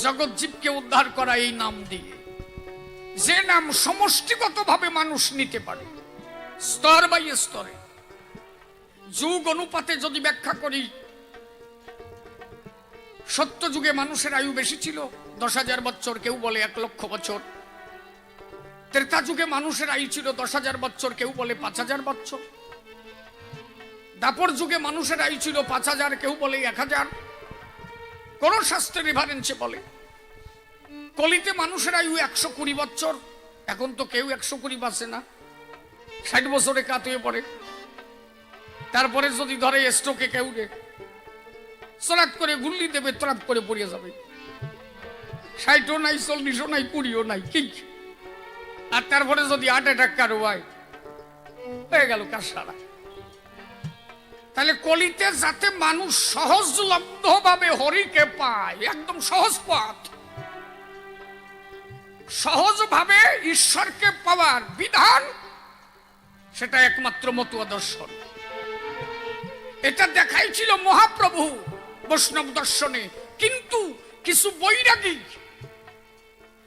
জগৎ জীবকে উদ্ধার করা এই নাম দিয়ে, যে নাম সমষ্টিগতভাবে মানুষ নিতে পারে, স্তর বাই স্তরে। যুগ অনুপাতে যদি ব্যাখ্যা করি, সত্য যুগে মানুষের আয়ু বেশি ছিল, 10,000 বছর, কেউ বলে 1,00,000 বছর। ত্রেতা যুগে মানুষের আয়ু ছিল 10,000 বছর, কেউ বলে 5,000 বছর। দাপর যুগে মানুষের আয়ু ছিল 5,000, কেউ বলে 1,000। কোন শাস্ত্রের রেফারেন্সে বলে। কলিতে মানুষের আয়ু 120 বছর, এখন তো কেউ 120 বাঁচে না, 60 বছরে কাত হয়ে পড়ে। তারপরে যদি ধরে স্ট্রোকে কেউ সরাত করে গুল্লি দেবে, ত্রাপ করে পড়িয়ে যাবে। 60ও নাই, 40ও নাই, 20ও নাই, কি। আর তারপরে যদি হার্ট অ্যাটাক কারো হয়, হয়ে গেল কার সারা। তাহলে কলিতে যাতে মানুষ সহজলব্ধ ভাবে হরিকে পায়, একদম সহজ পথ, সহজভাবে ঈশ্বরকে পাওয়ার বিধান, সেটা একমাত্র মতুয়া দর্শন। এটা দেখাই ছিল মহাপ্রভু বৈষ্ণব দর্শনে। কিন্তু কিছু বৈরাগী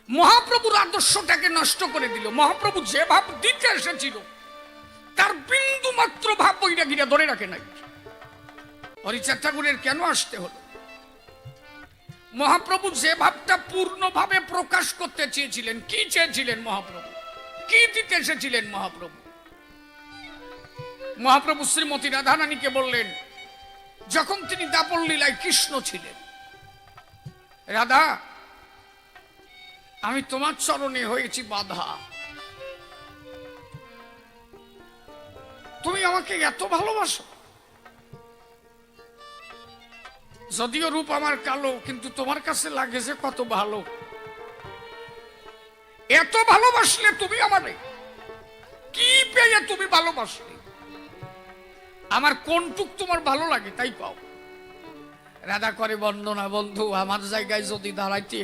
মহাপ্রভুর আদর্শটাকে নষ্ট করে দিল। মহাপ্রভু যে ভাব দিতে এসেছিল, তার বিন্দু মাত্র ভাব বৈরাগীরা ধরে রাখে নাই। হরিচাঁদ ঠাকুরের কেন আসতে হলো? মহাপ্রভু যে ভাবটা পূর্ণভাবে প্রকাশ করতে চেয়েছিলেন, কি চেয়েছিলেন মহাপ্রভু, কি দিতে এসেছিলেন মহাপ্রভু? মহাপ্রভু শ্রীমতী রাধারানীকে বললেন, যখন তিনি দাপর লীলায় কৃষ্ণ ছিলেন, রাধা, আমি তোমার চরণে হয়েছি বাধা, তুমি আমাকে এত ভালোবাসো, যদিও রূপ আমার কালো, কিন্তু তোমার কাছে লাগে যে কত ভালো। এত ভালোবাসলে তুমি আমারে, কি পেয়ে তুমি ভালোবাসলে? আমার কোনটুক তোমার ভালো লাগে তাই পাও। রাধা করে বর্ণনা, বন্ধু, আমার জায়গায় যদি দাঁড়াইতে,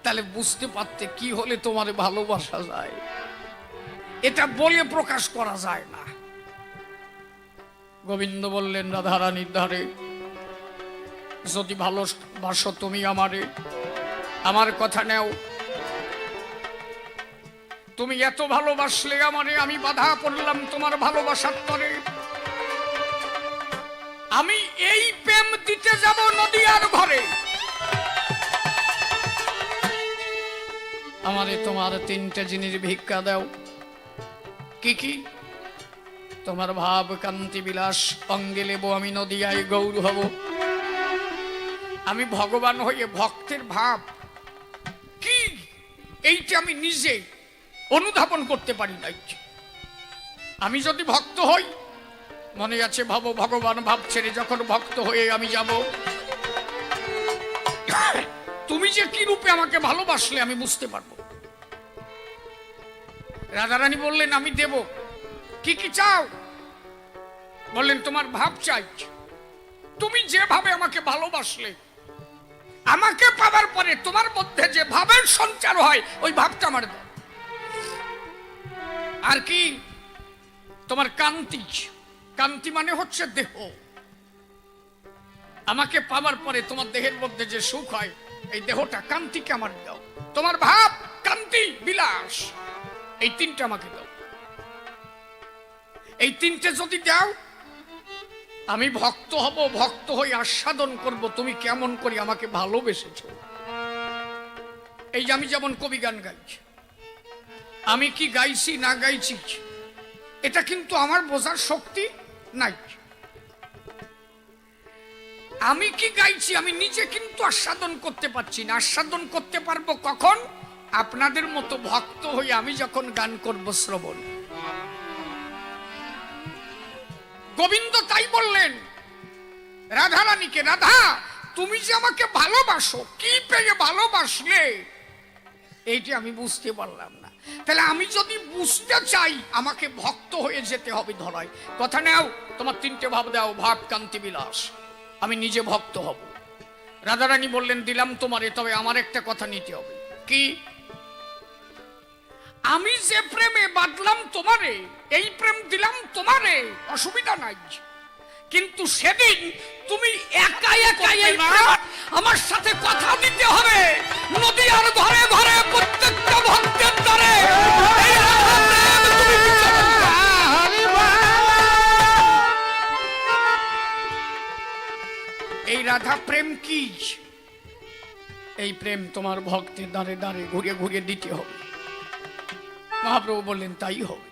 তাহলে বুঝতে পারতে কি হলে তোমারে ভালোবাসা যায়। এটা বলে প্রকাশ করা যায় না। গোবিন্দ বললেন, রাধারানীর ধারে যদি ভালোবাসো তুমি আমারে, আমার কথা নেও। তুমি এত ভালোবাসলে আমারে, আমি বাধা পড়লাম তোমার ভালোবাসার তরে। আমি এই প্রেম দিতে যাব নদীয়ার ঘরে। আমারে তোমার 3টে জিনিস ভিক্ষা দাও। কি কি? তোমার ভাব কান্তি বিলাস অঙ্গে লেব আমি নদীয়ায় গৌর হব। আমি ভগবান হয়ে ভক্তের ভাব কি, এইটা আমি নিজে অনুধাবন করতে পারি নাই। আমি যদি ভক্ত হই, মনে আছে ভাবো, ভগবান ভাব ছেড়ে যখন ভক্ত হয়ে আমি যাব, তুমি যে কি রূপে আমাকে ভালোবাসলে আমি বুঝতে পারবো। রাধারানী বললেন, আমি দেব। কি কি চাও? বললেন, তোমার ভাব চাই। তুমি যেভাবে আমাকে ভালোবাসলে, আমাকে পাওয়ার পরে তোমার মধ্যে যে ভাবের সঞ্চার হয়, ওই ভাবটা আমার দাও। আর কি? তোমার কান্তি। কান্তি মানে হচ্ছে দেহ। আমাকে পাওয়ার পরে তোমার দেহের মধ্যে যে সুখ হয়, এই দেহটা, কান্তিকে আমার দাও। তোমার ভাব, কান্তি, বিলাস, এই 3টে আমাকে দাও। এই 3টে যদি দাও, আমি ভক্ত হব। ভক্ত হয়ে আস্বাদন করব তুমি কেমন করে আমাকে ভালোবেসেছ। এই যে আমি যেমন কবি গান গাইছি, আমি কি গাইছি না গাইছি, এটা কিন্তু আমার বোঝার শক্তি নাই। আমি কি গাইছি আমি নিজে কিন্তু আস্বাদন করতে পারছি না। আস্বাদন করতে পারবো কখন? আপনাদের মতো ভক্ত হয়ে আমি যখন গান করব, শ্রবণ। গোবিন্দ তাই বললেন রাধারানীকে, রাধা, তুমি যে আমাকে ভালোবাসো, কি পেয়ে ভালোবাসলে, এইটি আমি বুঝতে পারলাম না। তাহলে আমি যদি বুঝতে চাই, আমাকে ভক্ত হয়ে যেতে হবে ধরায়। কথা নেও, তোমার 3টে ভাব দাও, ভাব, কান্তি, বিলাস। আমি নিজে ভক্ত হব। রাধারানী বললেন, দিলাম তোমারে, তবে আমার একটা কথা নিতে হবে। কি? আমি যে প্রেমে বাঁধলাম তোমারে, এই প্রেম দিলাম তোমারে, অসুবিধা নাই। কিন্তু সেদিন তুমি একা একা আমার সাথে কথা দিতে কি? এই প্রেম তোমার ভক্তের দাঁড়ে দাঁড়ে ঘুরে ঘুরে দিতে হবে। মহাপ্রভু বললেন তাই হবে।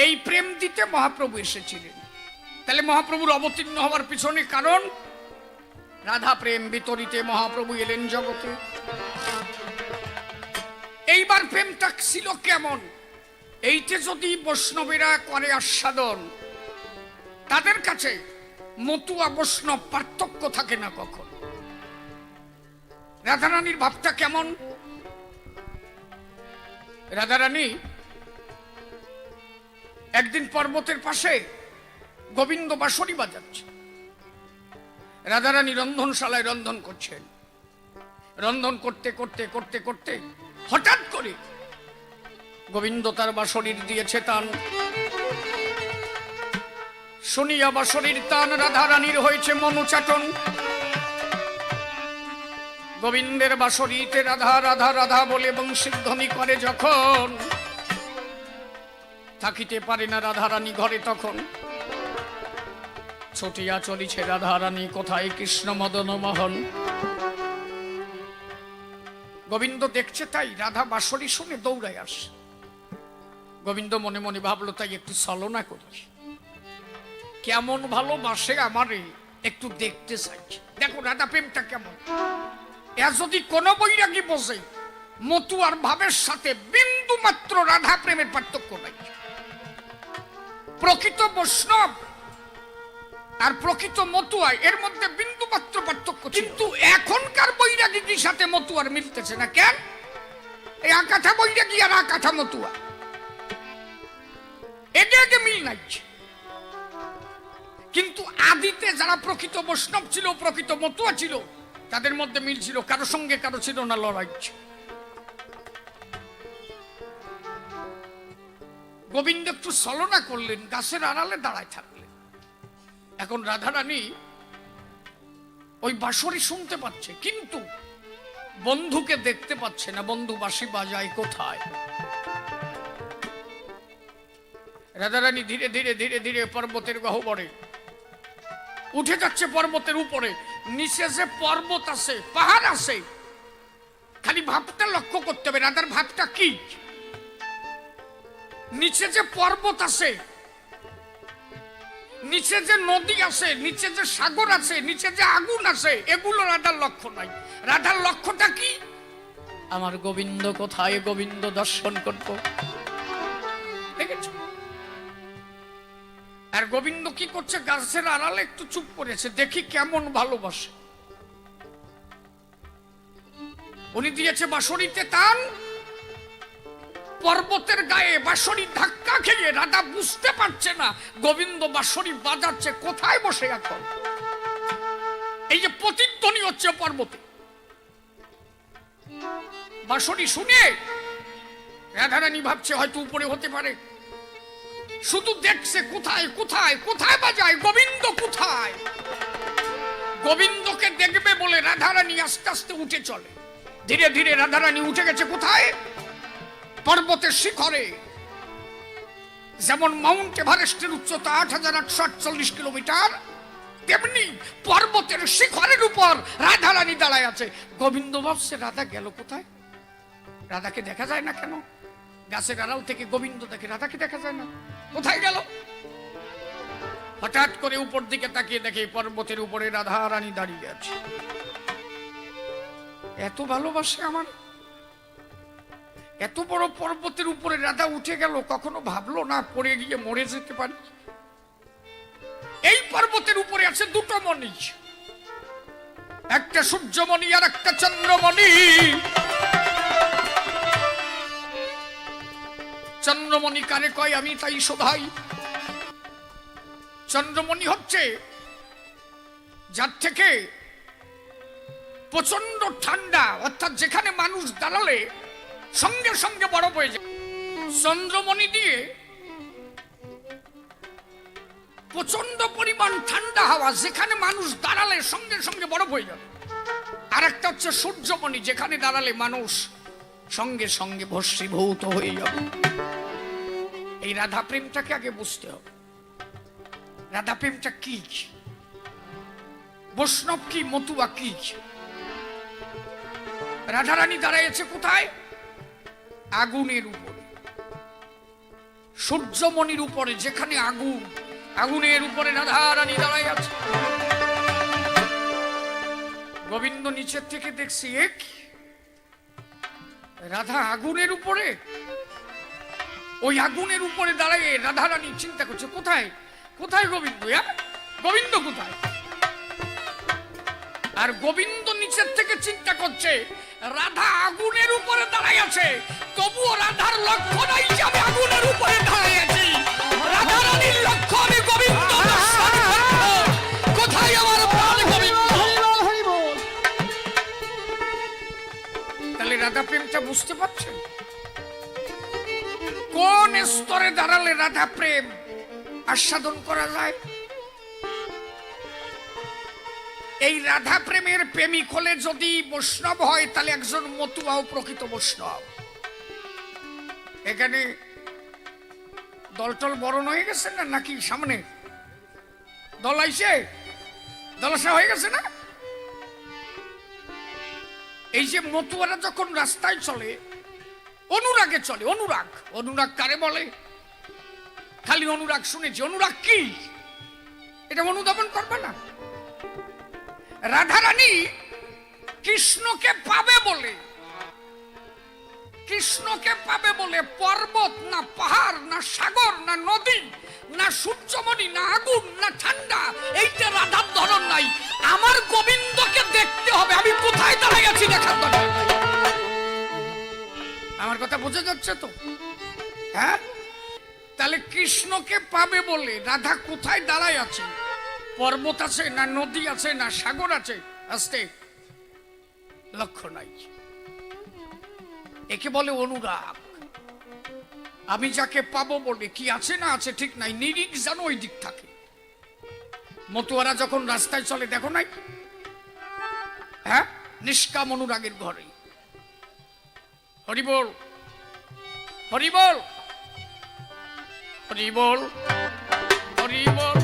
এই প্রেম দিতে মহাপ্রভু এসেছিলেন। তাহলে মহাপ্রভুর অবতীর্ণ হওয়ার পিছনে কারণ রাধা প্রেম বিতরিতে মহাপ্রভু এলেন জগতে। এইবার প্রেমটা ছিল কেমন? এইতে যদি বৈষ্ণবেরা করে আস্বাদন, তাদের কাছে মতুয়া বৈষ্ণব পার্থক্য থাকে না কখন। রাধারানীর ভাবটা কেমন? রাধারানী একদিন পর্বতের পাশে গোবিন্দ বাঁশরি বাজাচ্ছে। রাধারানী রন্ধনশালায় রন্ধন করছেন। রন্ধন করতে করতে করতে করতে হঠাৎ করে গোবিন্দ তার বাঁশরির দিয়েছে টান। শুনিয়া বাঁশরির টান রাধারানীর হয়েছে মনোচাটন। গোবিন্দের বাঁশরিতে রাধা রাধা রাধা বলে বংশীধ্বনি করে যখন, থাকিতে পারে না রাধারানী ঘরে তখন। ছুটিয়া চলিছে রাধারানী কোথায় কৃষ্ণ মদন মোহন। গোবিন্দ দেখছে তাই রাধা বাঁশরি শুনে দৌড়ায় আসে। গোবিন্দ মনে মনে ভাবলো তাই একটু ছলনা করি, কেমন ভালোবাসে আমারে একটু দেখতে চাইছে। দেখো রাধা প্রেমটা কেমন। এ যদি কোন বৈরাগী বসে মতুয়ার ভাবের সাথে বিন্দু মাত্র রাধা প্রেমের পার্থক্য নাই। প্রকৃত বৈষ্ণব আর প্রকৃত মতুয়া এর মধ্যে বিন্দু মাত্র পার্থক্য, কিন্তু এখনকার বৈরাগীর সাথে মতুয়ার মিলতেছে না। কেন? এই আকাঠা বৈরাগী আর আকাঠা মতুয়া একে মিল নাই। কিন্তু আদিতে যারা প্রকৃত বৈষ্ণব ছিল, প্রকৃত মতুয়া ছিল, তাদের মধ্যে মিল ছিল। কারো সঙ্গে কারো ছিল না লড়াই। গোবিন্দ একটু ছলনা করলেন, গাছের আড়ালে দাঁড়ায় থাকলেন। এখন রাধারানী ওই বাঁশরি শুনতে পাচ্ছে, কিন্তু বন্ধুকে দেখতে পাচ্ছে না। বন্ধু বাঁশি বাজায় কোথায়? রাধারানী ধীরে ধীরে ধীরে ধীরে পর্বতের গহ্বরে উঠে যাচ্ছে। পর্বতের উপরে নিচে যে পর্বত আছে, পাহাড় আছে, খালি ভাবটা লক্ষ্য করতে হবে রাধার ভাবটা কি। নিচে যে পর্বত আছে, নিচে যে নদী আছে, নিচে যে সাগর আছে, নিচে যে আগুন আছে, এগুলো রাধার লক্ষ্য নাই। রাধার লক্ষ্যটা কি? আমার গোবিন্দ কোথায়, গোবিন্দ দর্শন করব। দেখেছো? আর গোবিন্দ কি করছে? গাছের আড়ালে একটু চুপ করেছে, দেখি কেমন ভালোবাসে। উনি দিয়েছে বাঁশরিতে টান। পর্বতের গায়ে বাঁশরি ধাক্কা খেয়ে রাধা বুঝতে পারছে না গোবিন্দ বাঁশরি বাজাচ্ছে কোথায় বসে। এখন এই যে প্রতিধ্বনি হচ্ছে পর্বতে, বাঁশরি শুনে রাধারানী ভাবছে হয়তো উপরে হতে পারে। শুধু দেখছে কোথায় কোথায় কোথায় বাজায়, গোবিন্দ কোথায়। গোবিন্দকে দেখবে বলে রাধারানী আস্তে আস্তে উঠে চলে। ধীরে ধীরে রাধারানী উঠে গেছে কোথায়? পর্বতের শিখরে। যেমন মাউন্ট এভারেস্টের উচ্চতা ৮৮৪৮ কিলোমিটার, তেমনি পর্বতের শিখরের উপর রাধারানী দাঁড়ায় আছে। গোবিন্দ ভাবছে রাধা গেল কোথায়? রাধাকে দেখা যায় না কেন? গাছের আড়াল থেকে গোবিন্দ দেখে, রাধাকে দেখা যায় না, কোথায় গেল? হঠাৎ করে উপর দিকে তাকিয়ে দেখে পর্বতের উপরে রাধারানী দাঁড়িয়ে আছে। এত ভালোবাসে আমার, এত বড় পর্বতের উপরে রাধা উঠে গেল, কখনো ভাবলো না পড়ে গিয়ে মরে যেতে পারি। এই পর্বতের উপরে আছে দুটো মণি, একটা সূর্যমণি আর একটা চন্দ্রমণি। চন্দ্রমণি কারে কয় আমি তাই শোধাই। চন্দ্রমণি হচ্ছে যার থেকে প্রচন্ড ঠান্ডা, অর্থাৎ যেখানে মানুষ দাঁড়ালে সঙ্গে সঙ্গে বরফ হয়ে যায়। চন্দ্রমণি দিয়ে প্রচন্ড পরিমাণ ঠান্ডা হাওয়া, যেখানে মানুষ দাঁড়ালে সঙ্গে সঙ্গে বরফ হয়ে যাবে। আর একটা হচ্ছে সূর্যমণি, যেখানে দাঁড়ালে মানুষ সঙ্গে সঙ্গে ভস্মীভূত হয়ে যাবে। এই রাধা প্রেমটাকে আগে বুঝতে হবে। রাধা প্রেমটা কি? বৈষ্ণব কি, মতুয়া কি। রাধারানী দাঁড়াইছে কোথায়? আগুনের উপরে, সূর্যমণির উপরে, যেখানে আগুন, আগুনের উপরে রাধারানী দাঁড়াই আছে। গোবিন্দ নিচের থেকে দেখছি, এক রাধা আগুনের উপরে। ওই আগুনের উপরে দাঁড়ায় রাধারানী চিন্তা করছে, কোথায় কোথায় গোবিন্দ, গোবিন্দ কোথায়? আর গোবিন্দ নিচের থেকে চিন্তা করছে, রাধা আগুনের উপরে দাঁড়ায় আছে, তবুও রাধার লক্ষ্য নাই যে আমি আগুনের উপরে দাঁড়ায় আছি। রাধারানীর লক্ষ্য আমি গোবিন্দ দর্শন করব। কোথায় আমার প্রাণ গোবিন্দ? তাহলে রাধা প্রেমটা বুঝতে পারছেন? কোন স্তরে দাঁড়ালে রাধা প্রেম আস্বাদন করা যায়? এই রাধা প্রেমের প্রেমিক হলে যদি বৈষ্ণব হয়, তাহলে একজন মতুয়াও প্রকৃত বৈষ্ণব। এখানে দলটল বরণ হয়ে গেছে না, নাকি সামনে দল আইছে, দলসা হয়ে গেছে না? এই যে মতুয়ারা যখন রাস্তায় চলে, অনুরাগে চলে। অনুরাগ, অনুরাগ কারে বলে? খালি অনুরাগ শুনেছি, অনুরাগ কি এটা অনুধাবন করবে না। রাধারানী কৃষ্ণকে পাবে বলে, কৃষ্ণকে পাবে বলে পর্বত না পাহাড় না সাগর না নদী না সূর্যমণি না আগুন না ঠান্ডা, এইটা রাধার ধরন নাই। আমার গোবিন্দকে দেখতে হবে, আমি কোথায় দাঁড়াই আছি দেখার দরকার। আমার কথা বোঝা যাচ্ছে তো? হ্যাঁ, তাহলে কৃষ্ণকে পাবে বলে রাধা কোথায় দাঁড়ায় আছে? পর্বত আছে না নদী আছে না সাগর আছে? আস্তে, লক্ষ্য নাই। একে বলে অনুরাগ। আমি যাকে পাবো বলে কি আছে না আছে ঠিক নাই, নিরিখ যেন ওই দিক থাকে। মতুয়ারা যখন রাস্তায় চলে দেখো নাই? হ্যাঁ, নিষ্কাম অনুরাগের ঘরে। হরিবোল, হরিবোল, হরিবোল, হরিবোল,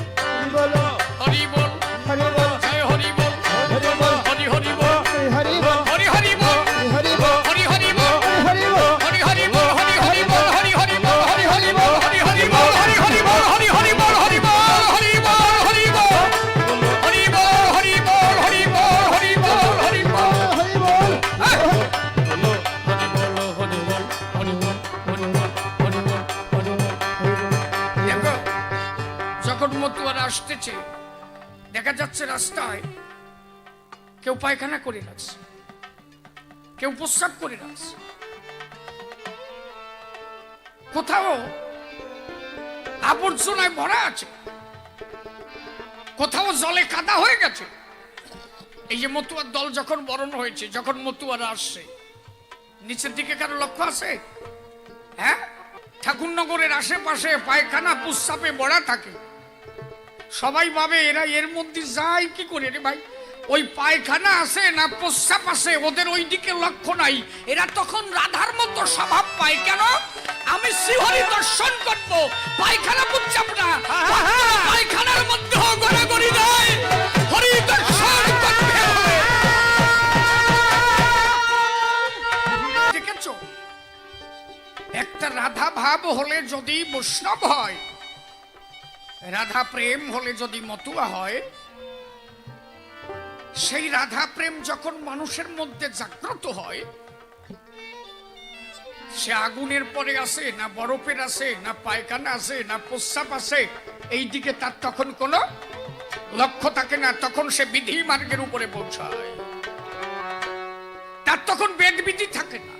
হরিবোল, জয় হরিবোল, হরি হরিবোল, হরি হরিবোল, হরি হরিবোল, হরি হরিবোল, হরি হরিবোল, হরি হরিবোল, হরি হরিবোল, হরি হরিবোল, হরি হরিবোল, হরি হরিবোল, হরিবোল, হরিবোল, হরিবোল, হরিবোল, হরিবোল, হরিবোল, হরিবোল, যখন মতুয়ারা আসতেছে, দেখা যাচ্ছে রাস্তায় কেউ পায়খানা করে রাখছে, কেউ প্রস্রাব করে রাখছে, কোথাও আবর্জনায় ভরা আছে, কোথাও জলে কাদা হয়ে গেছে। এই যে মতুয়ার দল যখন বরণ হয়েছে, যখন মতুয়ারা আসছে, নিচের দিকে কারো লক্ষ্য আছে? হ্যাঁ, ঠাকুরনগরের আশেপাশে পায়খানা প্রস্রাবে ভরা থাকে। সবাই ভাবে এরা এর মধ্যে যায় কি করে রে ভাই, ওই পায়খানা আছে না প্রস্রাব আছে, ওদের ওই দিকে লক্ষ্য নাই। এরা তখন রাধার মতো স্বভাব পায়। কেন? আমি শ্রীহরি দর্শন করব, পায়খানা প্রস্রাব না, পায়খানার মধ্যে গড়াগড়ি নাই, হরি দর্শন করতে হবে। দেখেছো, একটা রাধা ভাব হলে যদি বৈষ্ণব হয়, রাধা প্রেম হলে যদি মতুয়া হয়, সেই রাধা প্রেম যখন মানুষের মধ্যে জাগ্রত হয়, সে আগুনের পরে আছে না বরফের আছে না পায়খানা আছে না প্রস্রাব আছে, এই দিকে তার তখন কোনো লক্ষ্য থাকে না। তখন সে বিধি মার্গের উপরে পৌঁছায়, তার তখন বেদবিধি থাকে না।